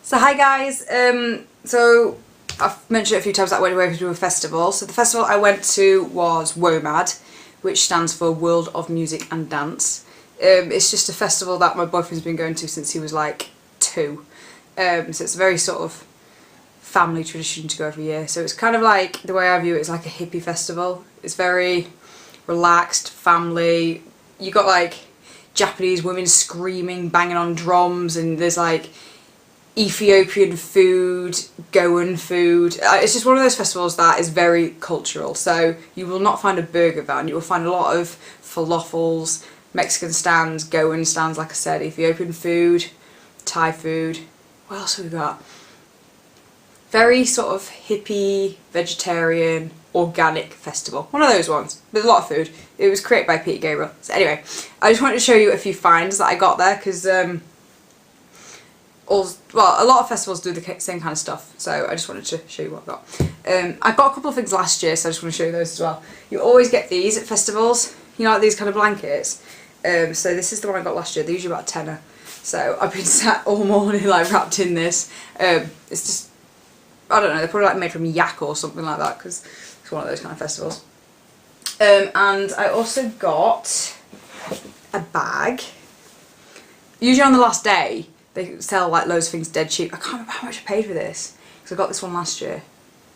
So hi guys, so I've mentioned it a few times that I went away to a festival. So the festival I went to was WOMAD, which stands for World of Music and Dance. It's just a festival that my boyfriend's been going to since he was like 2. So it's a very sort of family tradition to go every year. So it's kind of like, the way I view it is like a hippie festival. It's very relaxed, family. You got like Japanese women screaming, banging on drums, and there's like Ethiopian food, Goan food. It's just one of those festivals that is very cultural. So you will not find a burger van, you will find a lot of falafels, Mexican stands, Goan stands, like I said, Ethiopian food, Thai food. What else have we got? Very sort of hippie, vegetarian, organic festival. One of those ones. There's a lot of food. It was created by Peter Gabriel. So anyway, I just wanted to show you a few finds that I got there because well, a lot of festivals do the same kind of stuff, so I just wanted to show you what I got. I got a couple of things last year, so I just want to show you those as well. You always get these at festivals, you know, like these kind of blankets. So this is the one I got last year. They're usually about a tenner. So I've been sat all morning like wrapped in this. It's just, I don't know, they're probably like made from yak or something like that because it's one of those kind of festivals. And I also got a bag. Usually on the last day they sell like loads of things dead cheap. I can't remember how much I paid for this because I got this one last year,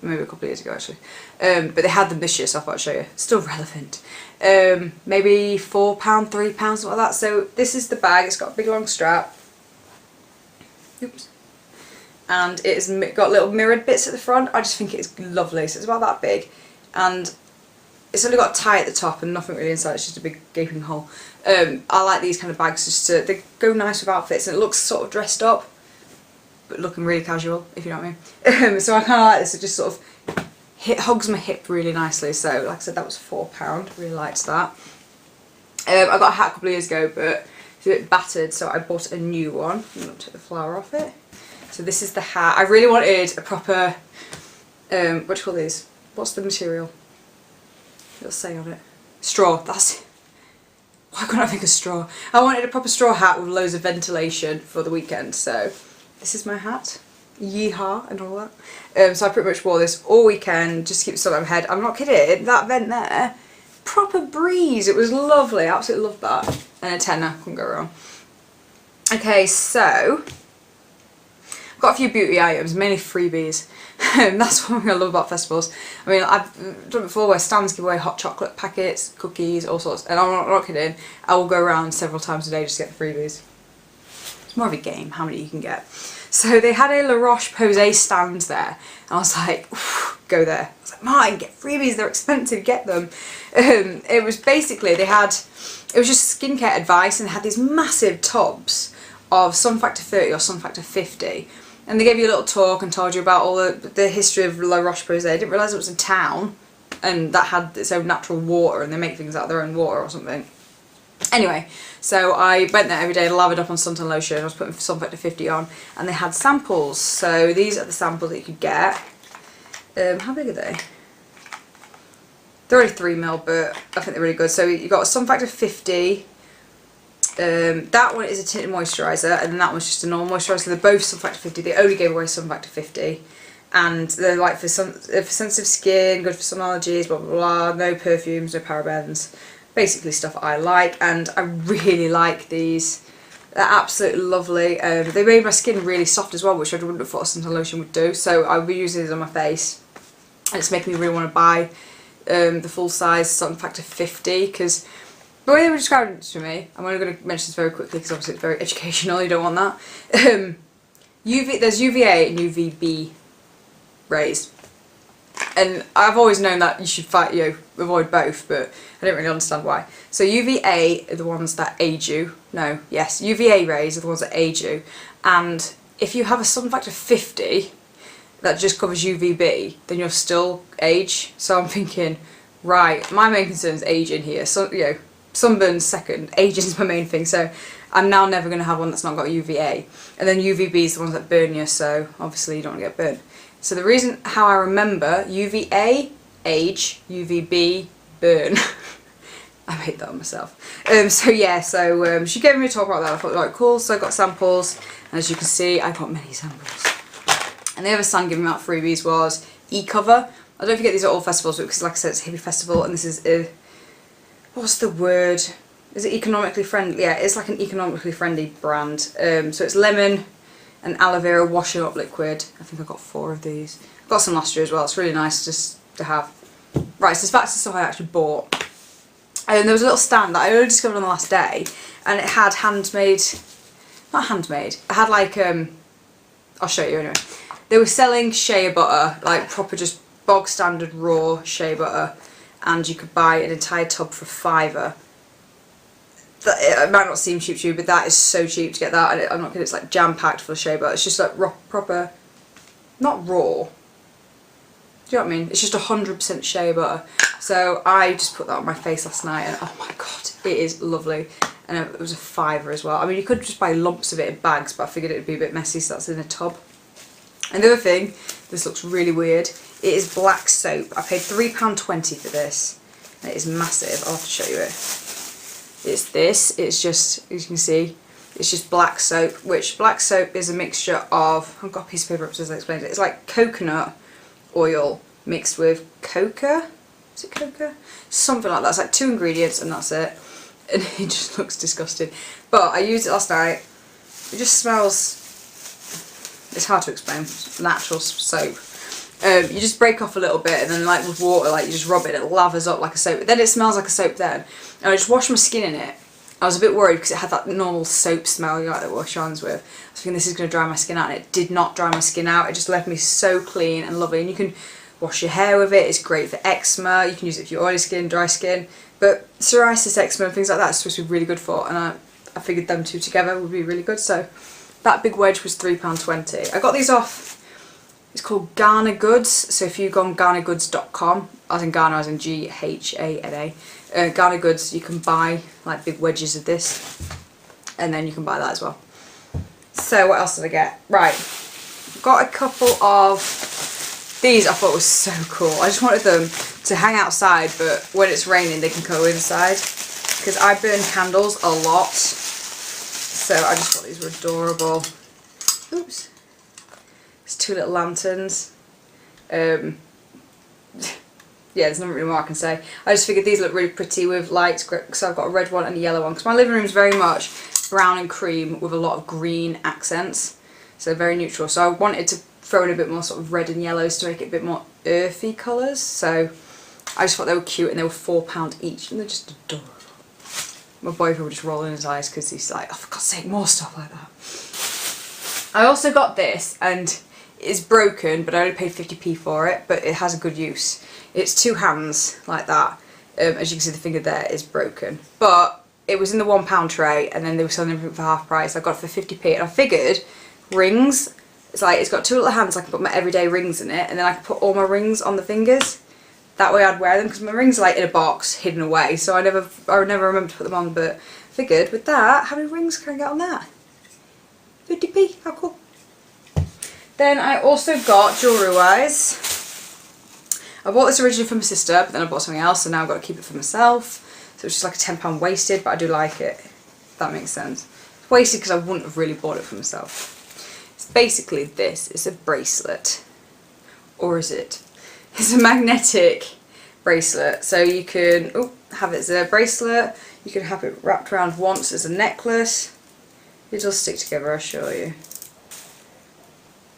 maybe a couple of years ago actually. But they had them this year, so I thought I'd show you. Still relevant. Maybe £4, £3, something like that. So this is the bag. It's got a big long strap. Oops. And it's got little mirrored bits at the front. I just think it's lovely. So it's about that big, and it's only got a tie at the top and nothing really inside. It's just a big gaping hole. I like these kind of bags just to, they go nice with outfits and it looks sort of dressed up but looking really casual, if you know what I mean. So I kind of like this. It just sort of hugs my hip really nicely. So like I said, that was £4. Really liked that. I got a hat a couple of years ago but it's a bit battered, so I bought a new one. I'm going to take the flower off it. So this is the hat. I really wanted a proper, what do you call these? What's the material? It'll say on it. Straw, that's it. Why couldn't I think of straw? I wanted a proper straw hat with loads of ventilation for the weekend, so this is my hat. Yeehaw and all that. So I pretty much wore this all weekend just to keep the sun on my head. I'm not kidding, that vent there, proper breeze. It was lovely, I absolutely loved that. And a tenner, couldn't go wrong. Okay, so I've got a few beauty items, mainly freebies. That's one thing I love about festivals. I mean, I've done it before where stands give away hot chocolate packets, cookies, all sorts, and I'm not kidding, I will go around several times a day just to get the freebies. It's more of a game, how many you can get. So they had a La Roche-Posay stand there, and I was like, go there. I was like, Martin, get freebies, they're expensive, get them. It was basically, it was just skincare advice, and they had these massive tubs of Sun Factor 30 or Sun Factor 50. And they gave you a little talk and told you about all the history of La Roche-Posay. I didn't realise it was a town and that had its own natural water and they make things out of their own water or something. Anyway, so I went there every day, lathered up on suntan lotion. I was putting Sun Factor 50 on and they had samples. So these are the samples that you could get. How big are they? They're only 3ml, but I think they're really good. So you got Sun Factor 50. That one is a tinted moisturiser and then that one's just a normal moisturiser. They're both Sun Factor 50. They only gave away Sun Factor 50 and they're like for sensitive skin, good for sun allergies, blah blah blah, no perfumes, no parabens, basically stuff I like, and I really like these. They're absolutely lovely. They made my skin really soft as well, which I wouldn't have thought a suntan lotion would do, so I'll be using these on my face and it's making me really want to buy the full size Sun Factor 50 because the way they were describing it to me, I'm only going to mention this very quickly because obviously it's very educational, you don't want that. There's UVA and UVB rays. And I've always known that you should avoid both, but I don't really understand why. So UVA are the ones that age you. No, yes, UVA rays are the ones that age you. And if you have a Sun Factor 50 that just covers UVB, then you'll still age. So I'm thinking, right, my main concern is aging here. So, you know, sunburn's second, aging is my main thing, so I'm now never going to have one that's not got UVA. And then UVB is the ones that burn you, so obviously you don't want to get burnt. So the reason how I remember UVA, age, UVB, burn. I made that on myself. So yeah, she gave me a talk about that. I thought, like, cool. So I got samples, and as you can see, I got many samples. And the other stand giving out freebies was e-cover. I don't know if you get these at all festivals, but because like I said, it's a hippie festival, and this is a, what's the word? Is it economically friendly? Yeah, it's like an economically friendly brand. So it's lemon and aloe vera washing up liquid. I think I got 4 of these. I got some last year as well. It's really nice just to have. Right, so back to stuff I actually bought. And there was a little stand that I only discovered on the last day, and it had handmade, not handmade, it had like, I'll show you anyway. They were selling shea butter, like proper just bog standard raw shea butter, and you could buy an entire tub for £5. It might not seem cheap to you, but that is so cheap to get that, and I'm not kidding, it's like jam packed full of shea butter. It's just like proper, not raw. Do you know what I mean? It's just 100% shea butter. So I just put that on my face last night, and oh my god, it is lovely. And it was a £5 as well. I mean, you could just buy lumps of it in bags, but I figured it would be a bit messy, so that's in a tub. And the other thing, this looks really weird, it is black soap. I paid £3.20 for this. And it is massive. I'll have to show you it. It's this. It's just, as you can see, it's just black soap, which black soap is a mixture of, I've got a piece of paper up so I explained it. It's like coconut oil mixed with coca. Is it coca? Something like that. It's like 2 ingredients and that's it. And it just looks disgusting. But I used it last night. It just smells, it's hard to explain, natural soap. You just break off a little bit, and then like with water, like you just rub it, it lathers up like a soap. But then it smells like a soap then. And I just washed my skin in it. I was a bit worried because it had that normal soap smell, you know, like that wash your hands with. I was thinking this is going to dry my skin out, and it did not dry my skin out. It just left me so clean and lovely. And you can wash your hair with it. It's great for eczema. You can use it for your oily skin, dry skin. But psoriasis, eczema, and things like that is supposed to be really good for. And I figured them two together would be really good. So that big wedge was £3.20. I got these off. It's called Ghana Goods. So if you go on ghanagoods.com, as in Ghana, as in Ghana, Ghana Goods, you can buy like big wedges of this, and then you can buy that as well. So what else did I get? Right, got a couple of these. I thought was so cool. I just wanted them to hang outside, but when it's raining they can go inside, because I burn candles a lot, so I just thought these were adorable. Oops. It's 2 little lanterns. Yeah, there's nothing really more I can say. I just figured these look really pretty with lights, so I've got a red one and a yellow one, because my living room is very much brown and cream with a lot of green accents, so very neutral. So I wanted to throw in a bit more sort of red and yellows to make it a bit more earthy colours, so I just thought they were cute, and they were £4 each, and they're just adorable. My boyfriend would just roll in his eyes because he's like, oh, for God's sake, more stuff like that. I also got this, and it's broken, but I only paid 50p for it, but it has a good use. It's 2 hands like that. As you can see, the finger there is broken, but it was in the £1 tray, and then they were selling everything for half price. I got it for 50p, and I figured rings. It's like it's got 2 little hands. I can put my everyday rings in it, and then I can put all my rings on the fingers. That way, I'd wear them, because my rings are like in a box, hidden away. So I never remember to put them on. But I figured with that, how many rings can I get on that? 50p. How cool. Then I also got jewellery wise. I bought this originally for my sister, but then I bought something else, so now I've got to keep it for myself. So it's just like a £10 wasted, but I do like it, if that makes sense. It's wasted because I wouldn't have really bought it for myself. It's basically this. It's a bracelet. Or is it? It's a magnetic bracelet. So you can have it as a bracelet. You can have it wrapped around once as a necklace. It does stick together, I'll show you.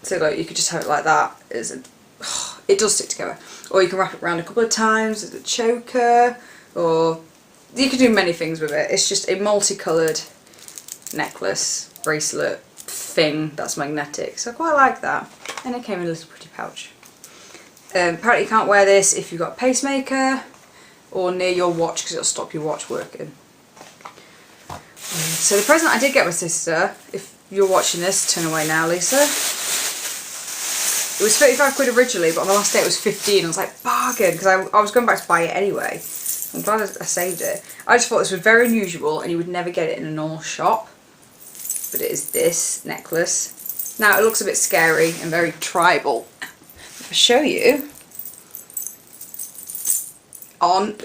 So like you could just have it like that. It does stick together. Or you can wrap it around a couple of times as a choker, or you can do many things with it. It's just a multicoloured necklace, bracelet thing that's magnetic. So I quite like that. And it came in a little pretty pouch. Apparently you can't wear this if you've got a pacemaker or near your watch, because it'll stop your watch working. So the present I did get my sister, if you're watching this, turn away now, Lisa. It was 35 quid originally, but on the last day it was 15. I was like, bargain, because I was going back to buy it anyway. I'm glad I saved it. I just thought this was very unusual, and you would never get it in a normal shop. But it is this necklace. Now it looks a bit scary and very tribal. If I show you, on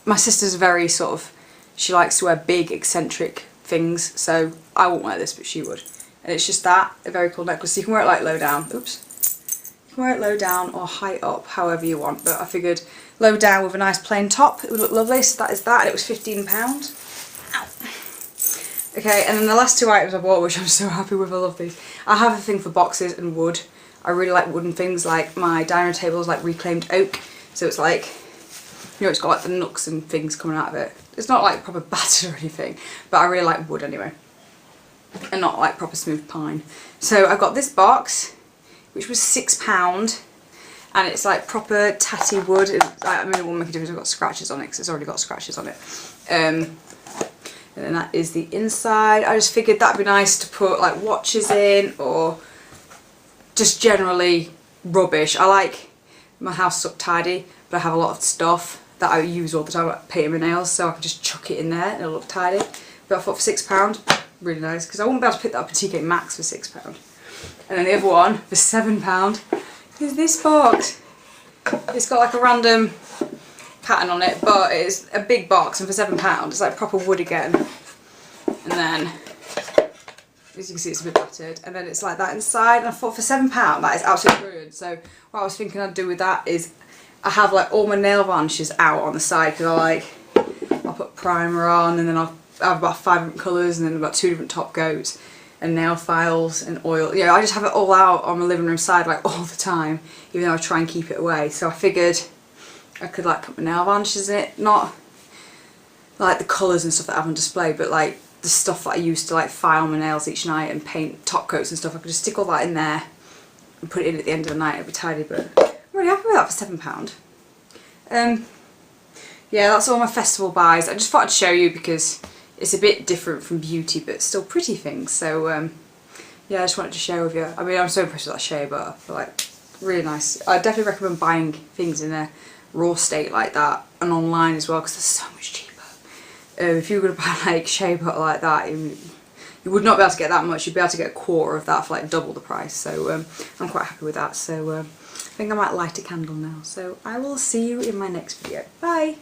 my sister's very sort of, she likes to wear big eccentric things, so I won't wear this, but she would. And it's just that, a very cool necklace. So you can wear it like low down, oops. You can wear it low down or high up, however you want, but I figured low down with a nice plain top, it would look lovely, so that is that, and it was £15. Ow. Okay, and then the last two items I bought, which I'm so happy with, I love these. I have a thing for boxes and wood. I really like wooden things, like my dining table is like reclaimed oak, so it's like, you know, it's got like the nooks and things coming out of it. It's not like proper battered or anything, but I really like wood anyway. And not like proper smooth pine. So I got this box, which was £6, and it's like proper tatty wood. I mean, it won't make a difference if I've got scratches on it, because it's already got scratches on it. And then that is the inside. I just figured that'd be nice to put like watches in, or just generally rubbish. I like my house to look tidy, but I have a lot of stuff that I use all the time, like painting my nails, so I can just chuck it in there and it'll look tidy. But I thought for £6, really nice, because I wouldn't be able to pick that up at TK Maxx for £6. And then the other one for £7 is this box. It's got like a random pattern on it, but it's a big box, and for £7 it's like proper wood again. And then, as you can see, it's a bit battered, and then it's like that inside, and I thought for £7 that is absolutely brilliant. So what I was thinking I'd do with that is I have like all my nail varnishes out on the side, because I'll put primer on, and then I'll have about 5 different colours, and then about 2 different top coats and nail files and oil. Yeah, I just have it all out on my living room side like all the time, even though I try and keep it away. So I figured I could like put my nail varnishes in it, not like the colours and stuff that I have on display, but like the stuff that I use to like file my nails each night and paint top coats and stuff. I could just stick all that in there and put it in at the end of the night. It'd be tidy, but I'm really happy with that for £7. Yeah, that's all my festival buys. I just thought I'd show you because it's a bit different from beauty, but still pretty things. So yeah, I just wanted to share with you. I mean, I'm so impressed with that shea butter. I feel like really nice. I definitely recommend buying things in a raw state like that, and online as well, because they're so much cheaper. If you were going to buy like shea butter like that, you would not be able to get that much. You'd be able to get a quarter of that for like double the price. So I'm quite happy with that. So I think I might light a candle now. So I will see you in my next video. Bye!